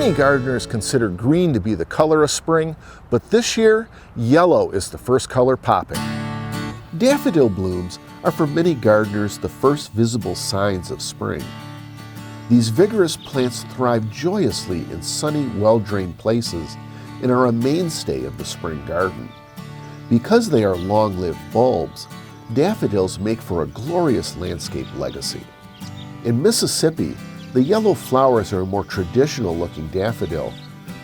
Many gardeners consider green to be the color of spring, but this year, yellow is the first color popping. Daffodil blooms are for many gardeners the first visible signs of spring. These vigorous plants thrive joyously in sunny, well-drained places and are a mainstay of the spring garden. Because they are long-lived bulbs, daffodils make for a glorious landscape legacy. In Mississippi, the yellow flowers are a more traditional-looking daffodil,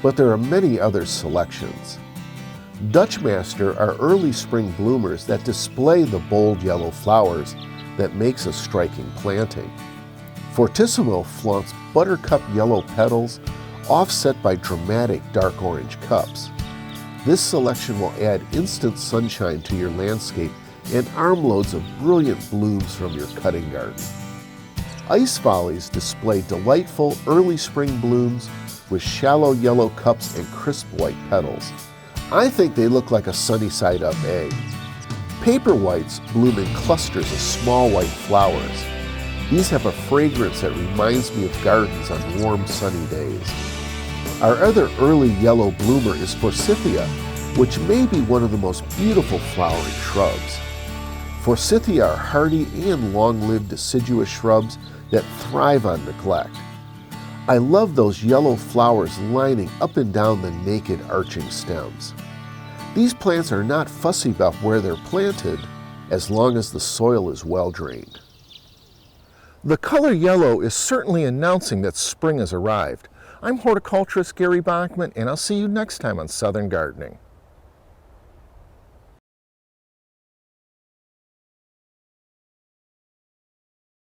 but there are many other selections. Dutchmaster are early spring bloomers that display the bold yellow flowers that makes a striking planting. Fortissimo flaunts buttercup yellow petals offset by dramatic dark orange cups. This selection will add instant sunshine to your landscape and armloads of brilliant blooms from your cutting garden. Ice Follies display delightful early spring blooms with shallow yellow cups and crisp white petals. I think they look like a sunny-side-up egg. Paper whites bloom in clusters of small white flowers. These have a fragrance that reminds me of gardens on warm, sunny days. Our other early yellow bloomer is Forsythia, which may be one of the most beautiful flowering shrubs. Forsythia are hardy and long-lived deciduous shrubs that thrive on neglect. I love those yellow flowers lining up and down the naked arching stems. These plants are not fussy about where they're planted as long as the soil is well drained. The color yellow is certainly announcing that spring has arrived. I'm horticulturist Gary Bachman, and I'll see you next time on Southern Gardening.